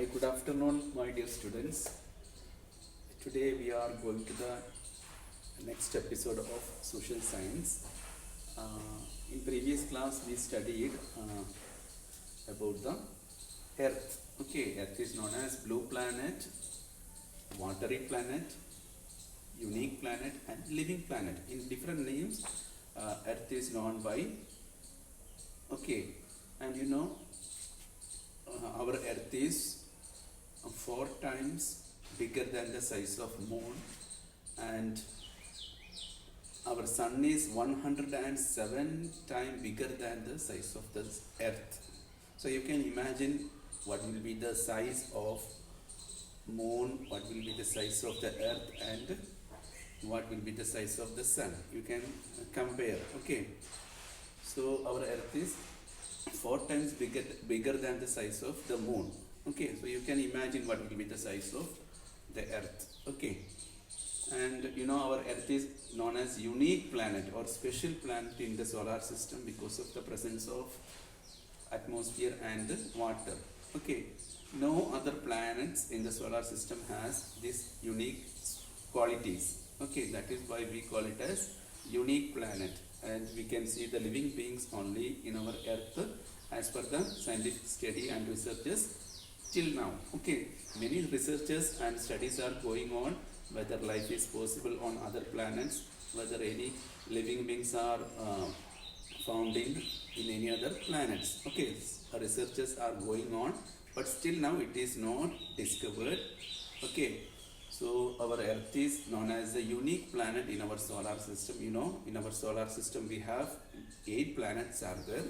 Hi, good afternoon, my dear students. Today we are going to the next episode of social science. In previous class we studied about the Earth. Okay, Earth is known as blue planet, watery planet, unique planet, and living planet. In different names, Earth is known by. Okay, and our Earth is 4 times bigger than the size of moon, and our sun is 107 times bigger than the size of the earth. So you can imagine what will be the size of moon, what will be the size of the earth, and what will be the size of the sun. You can compare. Okay, so our earth is 4 times bigger than the size of the moon. Okay, so you can imagine what will be the size of the earth. Okay, and our earth is known as unique planet or special planet in the solar system because of the presence of atmosphere and water. Okay, no other planets in the solar system has these unique qualities. Okay, that is why we call it as unique planet, and we can see the living beings only in our earth as per the scientific study and researches till now. Okay, many researches and studies are going on whether life is possible on other planets, whether any living beings are found in any other planets. Okay, researches are going on, but still now it is not discovered. Okay, so our earth is known as a unique planet in our solar system. In our solar system we have 8 planets are there,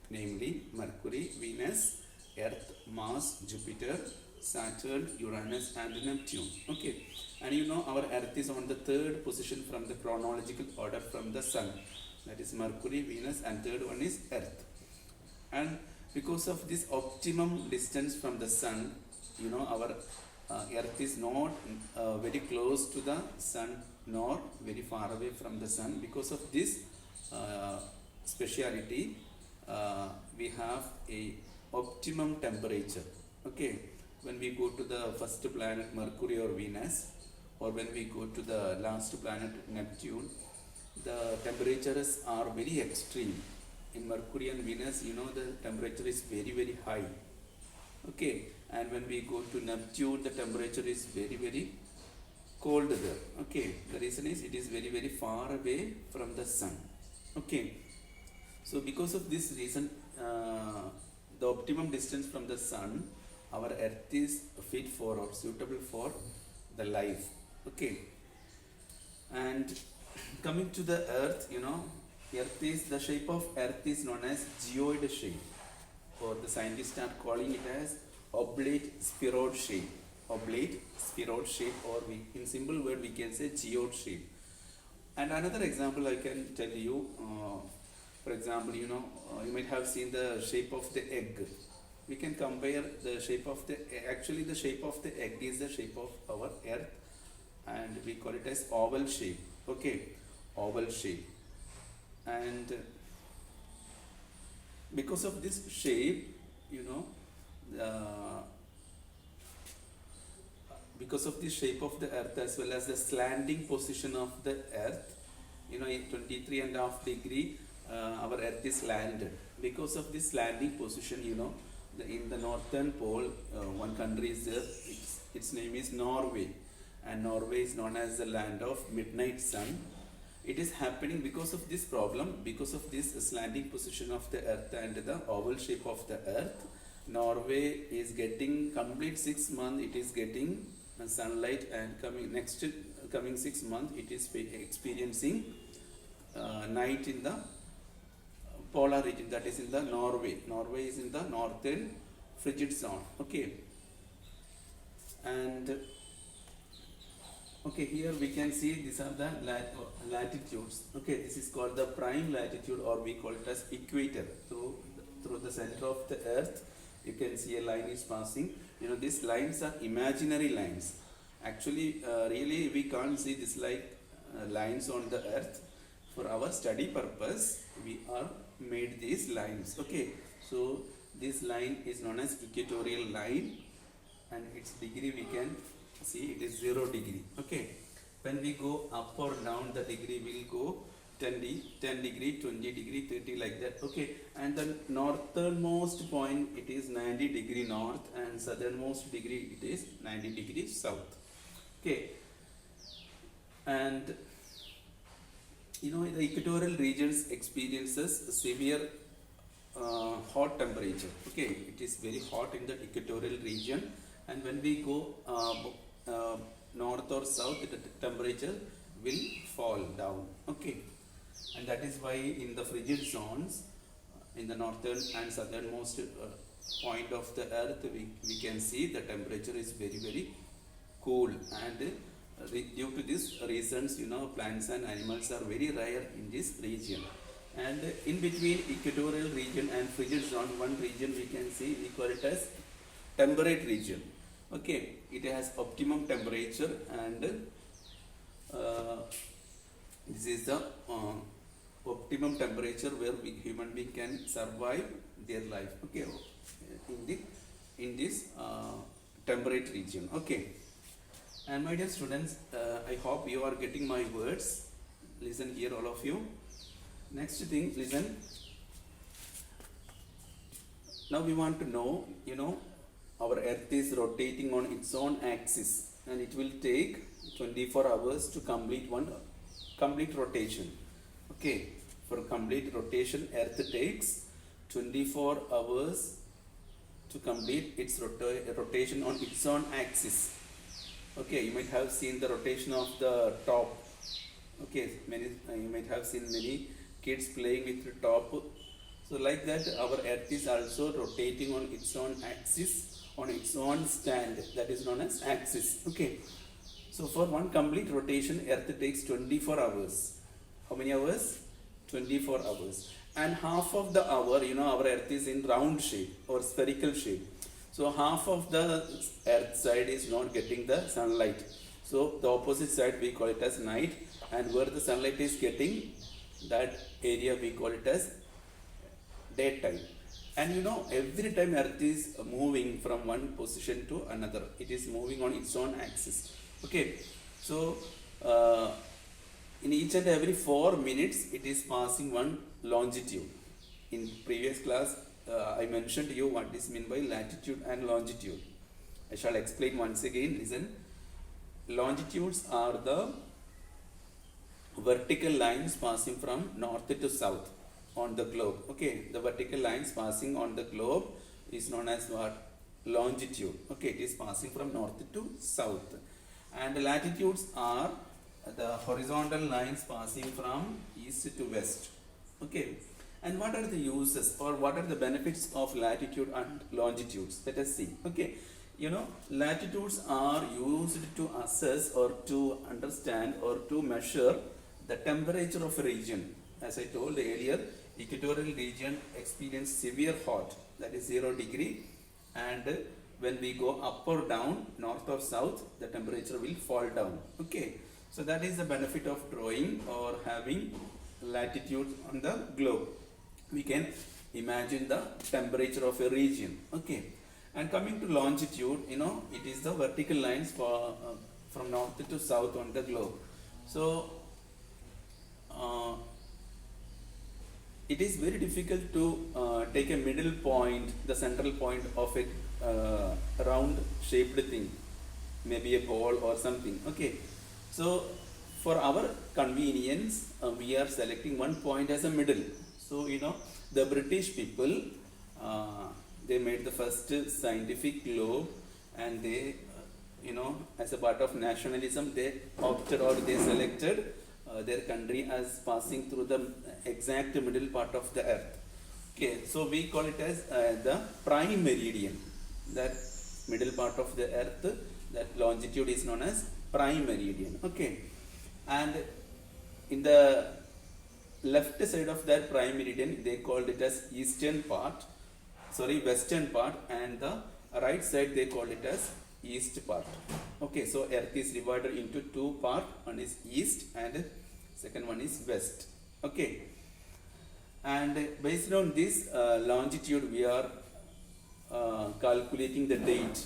namely Mercury, Venus, Earth, Mars, Jupiter, Saturn, Uranus, and Neptune. Okay, and our earth is on the 3rd position from the chronological order from the sun. That is Mercury, Venus, and 3rd one is Earth. And because of this optimum distance from the sun, our earth is not very close to the sun nor very far away from the sun. Because of this speciality, we have a optimum temperature. Okay, when we go to the first planet Mercury or Venus, or when we go to the last planet Neptune, the temperatures are very extreme. In Mercury and Venus, the temperature is very high. Okay, and when we go to Neptune, the temperature is very cold there. Okay, the reason is it is very far away from the sun. Okay, so because of this reason, the optimum distance from the sun, our earth is fit for or suitable for the life. Okay, and coming to the earth, earth is the shape of earth is known as geoid shape, or the scientists are calling it as oblate spheroid shape. Oblate spheroid shape, or in simple word we can say geoid shape. And another example I can tell you, for example, you might have seen the shape of the egg. We can compare the shape of the the shape of the egg is the shape of our earth, and we call it as oval shape. Okay, oval shape. And because of this shape, because of the shape of the earth as well as the slanting position of the earth, in 23.5 degree, our earth is slanted. Because of this slanting position, in the northern pole, one country is there, its name is Norway, and Norway is known as the land of midnight sun. It is happening because of this problem, because of this slanting position of the earth and the oval shape of the earth. Norway is getting complete 6 months, it is getting sunlight, and coming 6 months it is experiencing night in the polar region, that is in the Norway. Norway is in the northern frigid zone. Okay, and okay, here we can see these are the latitudes. Okay, this is called the prime latitude, or we call it as equator. Through the center of the earth, you can see a line is passing. These lines are imaginary lines. Actually, really we can't see this like lines on the earth. For our study purpose, we are made these lines. Okay, so this line is known as equatorial line, and its degree we can see it is 0 degree. Okay, when we go up or down, the degree will go 10 degree, 20 degree, 30 like that. Okay, and the northernmost point it is 90 degree north, and southernmost degree it is 90 degree south. Okay, and the equatorial regions experiences severe hot temperature. Okay, it is very hot in the equatorial region, and when we go north or south, the temperature will fall down. Okay, and that is why in the frigid zones, in the northern and southernmost point of the earth, we can see the temperature is very very cool, and due to these reasons, plants and animals are very rare in this region. And in between equatorial region and frigid zone, one region we can see, we call it as temperate region. Okay, it has optimum temperature, and this is the optimum temperature where human being can survive their life. Okay, in this temperate region. Okay, and my dear students, I hope you are getting my words. Listen here, all of you. Next thing, listen. Now we want to know, our earth is rotating on its own axis, and it will take 24 hours to complete one complete rotation. Okay, for complete rotation, earth takes 24 hours to complete its rotation on its own axis. Okay, you might have seen the rotation of the top. Okay, you might have seen many kids playing with the top. So like that, our earth is also rotating on its own axis, on its own stand, that is known as axis. Okay, so for one complete rotation, earth takes 24 hours. How many hours? 24 hours. And half of the hour, our earth is in round shape or spherical shape. So half of the earth side is not getting the sunlight. So the opposite side we call it as night, and where the sunlight is getting, that area we call it as daytime. And every time earth is moving from one position to another, it is moving on its own axis. Okay, so in each and every 4 minutes it is passing one longitude. In previous class I mentioned to you what is meant by latitude and longitude. I shall explain once again. Listen, longitudes are the vertical lines passing from north to south on the globe. Okay, the vertical lines passing on the globe is known as what? Longitude. Okay, it is passing from north to south. And the latitudes are the horizontal lines passing from east to west. Okay, and what are the uses or what are the benefits of latitude and longitudes? Let us see. Okay, latitudes are used to assess or to understand or to measure the temperature of a region. As I told earlier, equatorial region experience severe hot, that is 0 degree, and when we go up or down, north or south, the temperature will fall down. Okay, so that is the benefit of drawing or having latitude on the globe. We can imagine the temperature of a region. Okay, and coming to longitude, it is the vertical lines from north to south on the globe. So it is very difficult to take a middle point, the central point of a round shaped thing, maybe a ball or something. Okay, so for our convenience, we are selecting one point as a middle. So the British people, they made the first scientific globe, and they as a part of nationalism, they opted or they selected their country as passing through the exact middle part of the earth. Okay, so we call it as the prime meridian, that middle part of the earth, that longitude is known as prime meridian. Okay, and in the left side of that prime meridian, they called it as western part, and the right side they called it as east part. Okay, so earth is divided into two parts, one is east and second one is west. Okay, and based on this longitude, we are calculating the date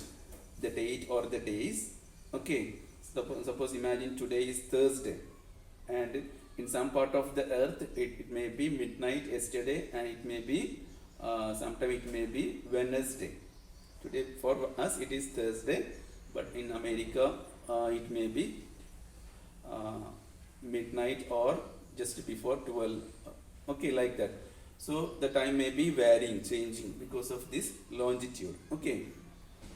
the date or the days. Okay, suppose imagine today is Thursday, and in some part of the earth it may be midnight yesterday, and it may be sometime it may be Wednesday. Today for us it is Thursday, but in America it may be midnight or just before 12. Okay, like that. So the time may be varying, changing because of this longitude. Okay,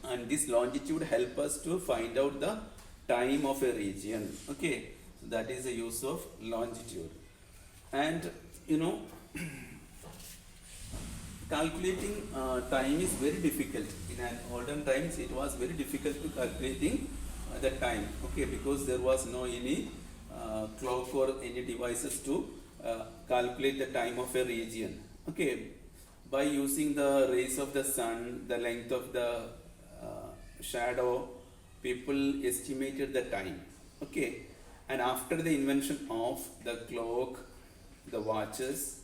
and this longitude help us to find out the time of a region. Okay, so that is the use of longitude. And you know, calculating time is very difficult. In an olden times it was very difficult to calculating the time. Okay, because there was no any clock or any devices to calculate the time of a region. Okay, by using the rays of the sun, the length of the shadow, people estimated the time. Okay, and after the invention of the clock, the watches,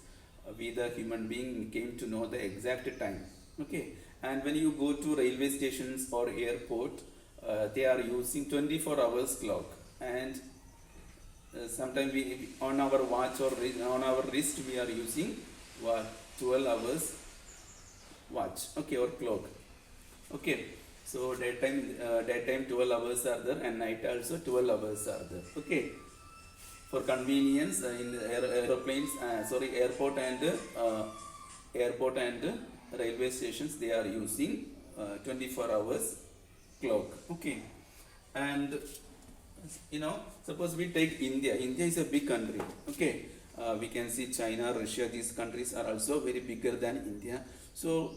we the human being came to know the exact time. Okay, and when you go to railway stations or airport, they are using 24 hours clock, and sometimes we on our watch or on our wrist we are using what 12 hours watch. Okay, or clock. Okay, so daytime 12 hours are there, and night also 12 hours are there. Okay, for convenience in airplanes, airport and railway stations they are using 24 hours clock. Okay, and you know, suppose we take India. India is a big country. Okay, we can see China, Russia. These countries are also very bigger than India. So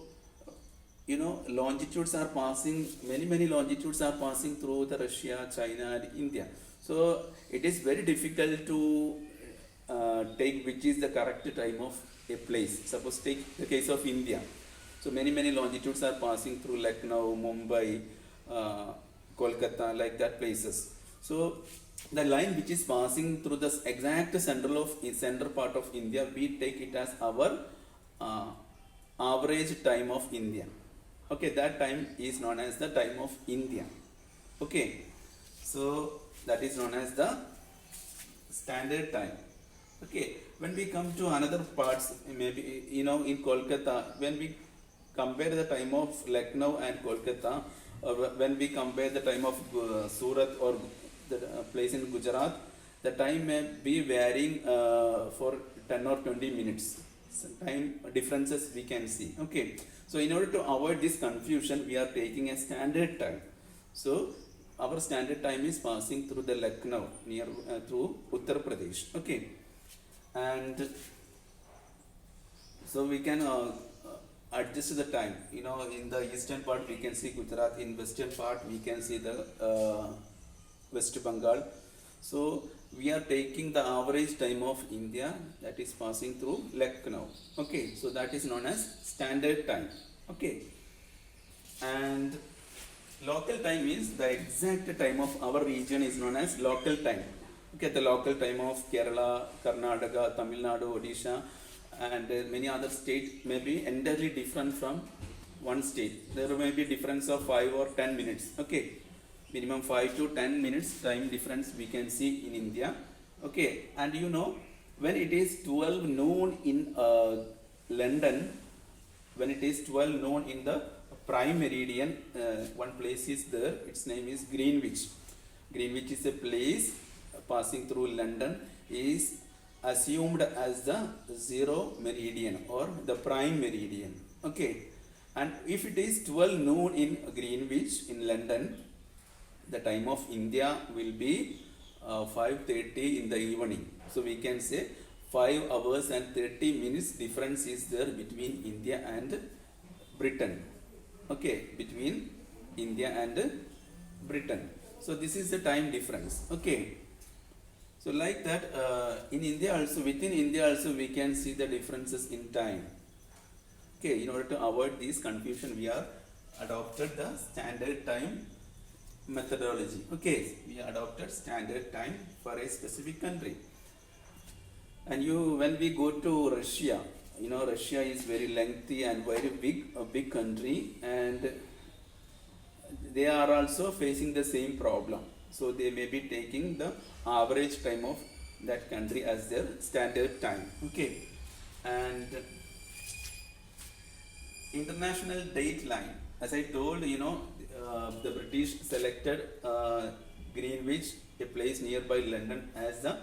you know, longitudes are passing. Many longitudes are passing through the Russia, China, and India. So it is very difficult to take which is the correct time of a place. Suppose take the case of India. So many longitudes are passing through Lucknow, Mumbai, Kolkata, like that places. So the line which is passing through the exact center part of India, we take it as our average time of India. Okay, that time is known as the time of India. Okay, so that is known as the standard time. Okay, when we come to another parts, maybe you know, in Kolkata, when we compare the time of Lucknow and Kolkata, or when we compare the time of Surat or the place in Gujarat, the time may be varying for 10 or 20 minutes. Some time differences we can see. Okay, so in order to avoid this confusion, we are taking a standard time. So our standard time is passing through the Lucknow near through Uttar Pradesh. Okay, and so we can adjust the time. You know, in the eastern part we can see Gujarat, in western part we can see the West Bengal. So we are taking the average time of India, that is passing through Lucknow. Okay, so that is known as standard time. Okay, and local time is the exact time of our region is known as local time. Okay, the local time of Kerala, Karnataka, Tamil Nadu, Odisha, and many other states may be entirely different from one state. There may be difference of 5 or 10 minutes. Okay, minimum 5 to 10 minutes time difference we can see in India. Okay, and you know, when it is 12 noon in London, when it is 12 noon in the prime meridian, one place is there, its name is Greenwich. Greenwich is a place passing through London, is assumed as the zero meridian or the prime meridian. Okay, and if it is 12 noon in Greenwich in London, the time of India will be 5:30 in the evening. So we can say 5 hours and 30 minutes difference is there between India and Britain. Okay, between India and Britain. So this is the time difference. Okay, so like that in India also, within India also we can see the differences in time. Okay, in order to avoid this confusion, we are adopted the standard time methodology. Okay, we adopted standard time for a specific country. And when we go to Russia, you know, Russia is very lengthy and very big, a big country, and they are also facing the same problem. So they may be taking the average time of that country as their standard time. Okay, and international date line. As I told, the British selected Greenwich, a place nearby London, as the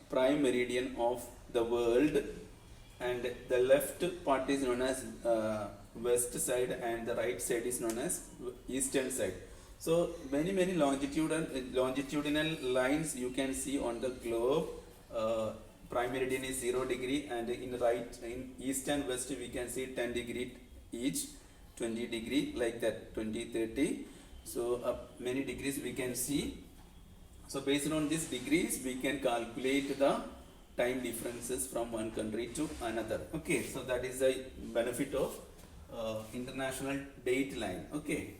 prime meridian of the world, and the left part is known as west side, and the right side is known as eastern side. So many longitudinal lines you can see on the globe. Prime meridian is 0 degree, and in east and west we can see 10 degree each, 20 degree, like that, 20, 30. So many degrees we can see. So based on these degrees we can calculate the time differences from one country to another. Okay, so that is the benefit of international date line. Okay,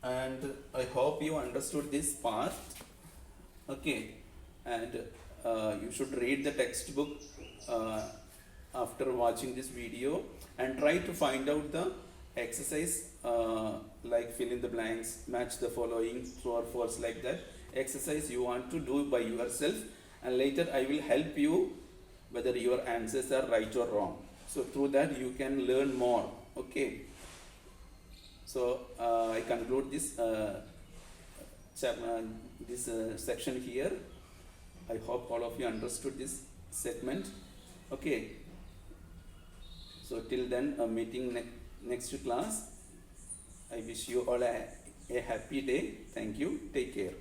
and I hope you understood this part. Okay, and you should read the textbook after watching this video, and try to find out the exercise, like fill in the blanks, match the following, true or false, like that exercise you want to do by yourself, and later I will help you whether your answers are right or wrong. So through that you can learn more. Okay, so I conclude this section here. I hope all of you understood this segment. Okay, so till then, meeting next class. I wish you all a happy day. Thank you. Take care.